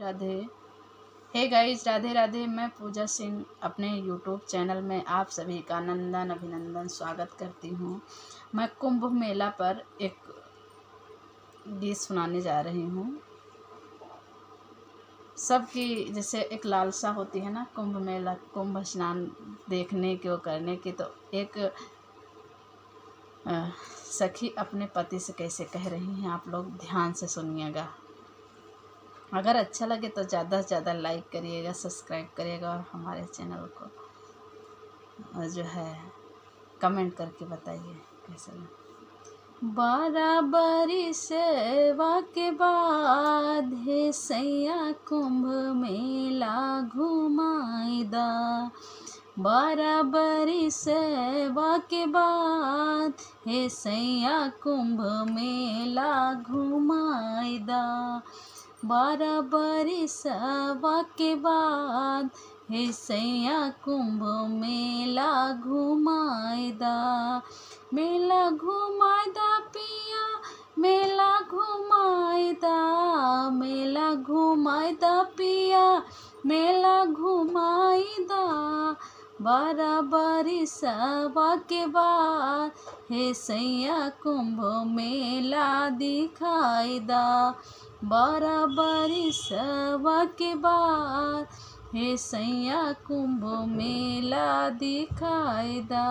Radhe. Hey guys, Radhe Radhe. मैं पूजा सिंह अपने YouTube channel में आप सभी का नंदन अभिनंदन स्वागत करती हूँ। मैं कुंभ मेला पर एक गीत सुनाने जा रही हूँ। सबकी जैसे एक लालसा होती है ना, कुंभ मेला, कुंभ स्नान देखने की, वो करने की। तो एक सखी अपने पति से कैसे कह रही हैं, आप लोग ध्यान से सुनिएगा। अगर अच्छा लगे तो ज़्यादा से ज़्यादा लाइक करिएगा, सब्सक्राइब करिएगा और हमारे चैनल को जो है कमेंट करके बताइए कैसा लगा। बराबरी सेवा के बाद हे सैया कुंभ मेला घुमाईदा। बराबरी सेवा के बाद हे सैया कुंभ मेला घुमाईदा। बराबरी सेवा के बाद हे सैया कुंभ मेला घुमाईदा। मेला घुमाईदा पिया, मेला घुमाईदा। मेला घुमाईदा पिया, मेला घुमाईदा। बराबरी सेवा के बाद हे सैया कुंभ मेला दिखाईदा। बराबरी सेवा के बाद हे सैया कुंभ मेला दिखाईदा।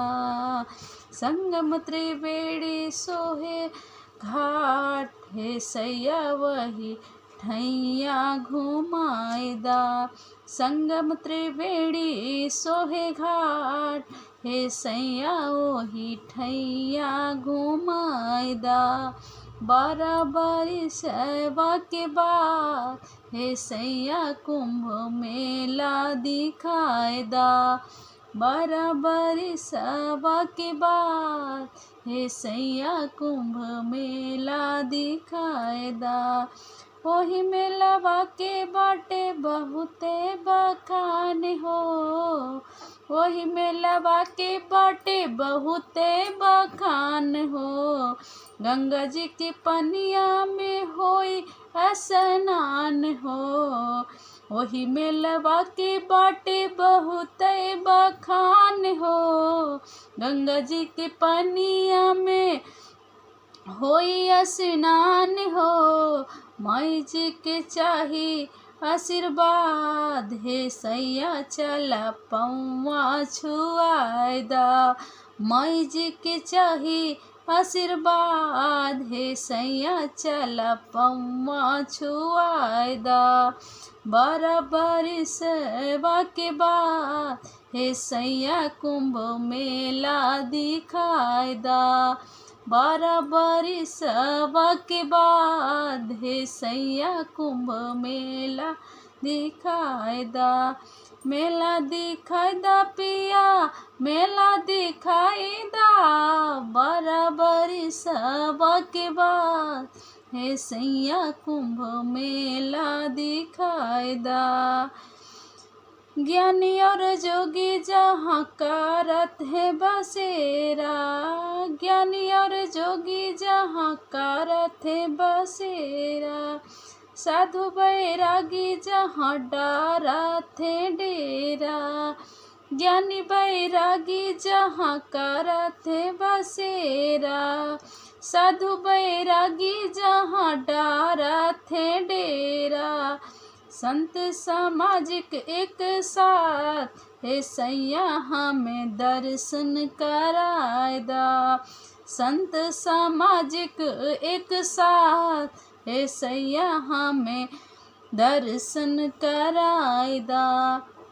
संगम त्रिवेणी सोहे घाट हे सैया वही ठैया घुमाईदा। संगम त्रिवेणी सोहे घाट हे सैया वही ठैया घुमाईदा। बराबरी सेवा के बाद हे सैया कुंभ मेला दिखाईदा। बराबरी सेवा के बाद हे सैया कुंभ मेला दिखाईदा। ओही मेलवा के बाटे बहुते बखान हो। ओही मेलवा के बाटे बहुते बखान हो। गंगा जी के पनिया में होई स्नान हो। ओही मेलवा के बाटे बहुते बखान हो। गंगा जी के पनिया में होई स्नान हो। माई जी के चाही आशीर्वाद हे सैया चला पौआ छुआईदा। माई जी के चाही आशीर्वाद हे सैया चला पौआ छुआईदा। बराबरी सेवा के बाद हे सैया कुंभ मेला दिखाईदा। बराबरी सेवा के बाद हे सैया कुंभ मेला दिखाईदा। मेला दिखाईदा पिया, मेला दिखाईदा। बराबरी सेवा के बाद हे सैया कुंभ मेला दिखाईदा। ज्ञानी और जोगी जहाँ करत है बसेरा। ज्ञानी और जोगी जहाँ करत है बसेरा। साधु बैरागी जहाँ डारत है डेरा। ज्ञानी बैरागी जहाँ करत है बसेरा। साधु बैरागी जहाँ डारत है डेरा। संत सामाजिक एक साथ हे सैया हमें दर्शन कराईदा। संत सामाजिक एक साथ हे सैया हमें दर्शन कराईदा।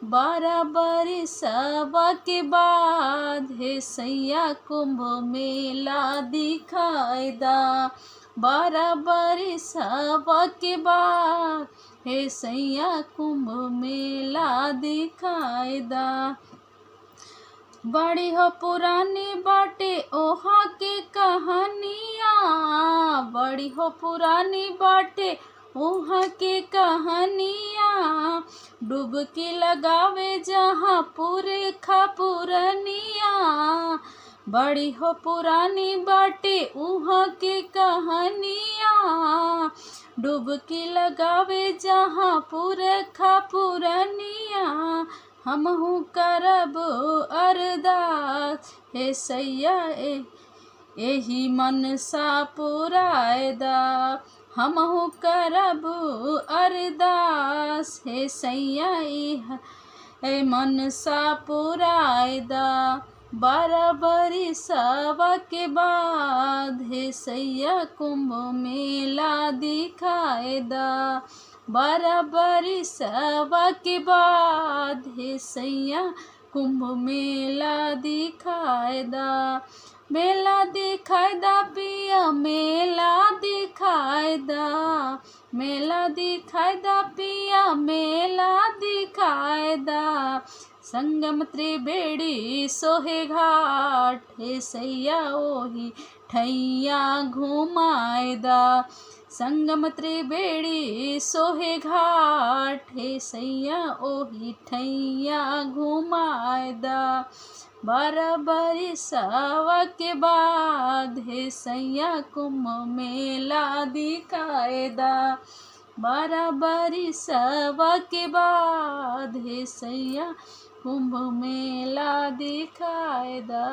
बराबरी सेवा के बाद हे सैया कुंभ मेला दिखाईदा। बराबरी सेवा के बाद हे सैया कुंभ मेला दिखाईदा। बड़ी हो पुरानी बाटे ओहा के कहानिया। बड़ी हो पुरानी बाटे ओहा के कहानिया। डुबकी लगावे जहाँ पुरखा पुरनिया। बड़ी हो पुरानी बाटे उहाँ के कहानिया। डुबकी लगावे जहाँ पुरखा पुरनिया, हमहू करब अरदास हे सैया एही मनसा पुरायदा। हमहू करब अरदास हे सैया ए मनसा पुरायदा। 12 बरिसवा के बाद हे सैया कुंभ मेला दिखाएदा। 12 बरिसवा के बाद हे सैया कुंभ मेला दिखाएदा। मेला दिखाएदा पिया मेला दिखाएदा। मेला दिखाएदा पिया मेला दिखाएदा। संगम त्रिवेणी सोहे घाट हे सैया ओही ठैया घुमाएदा। संगम त्रिवेणी सोहे घाट हे सैया ओही ठैया घुमाएदा। 12 बरिसवा के बाद हे सैया कुंभ मेला दिखाएदा। 12 बरिसवा के बाद हे सैया कुंभ मेला दिखाएदा।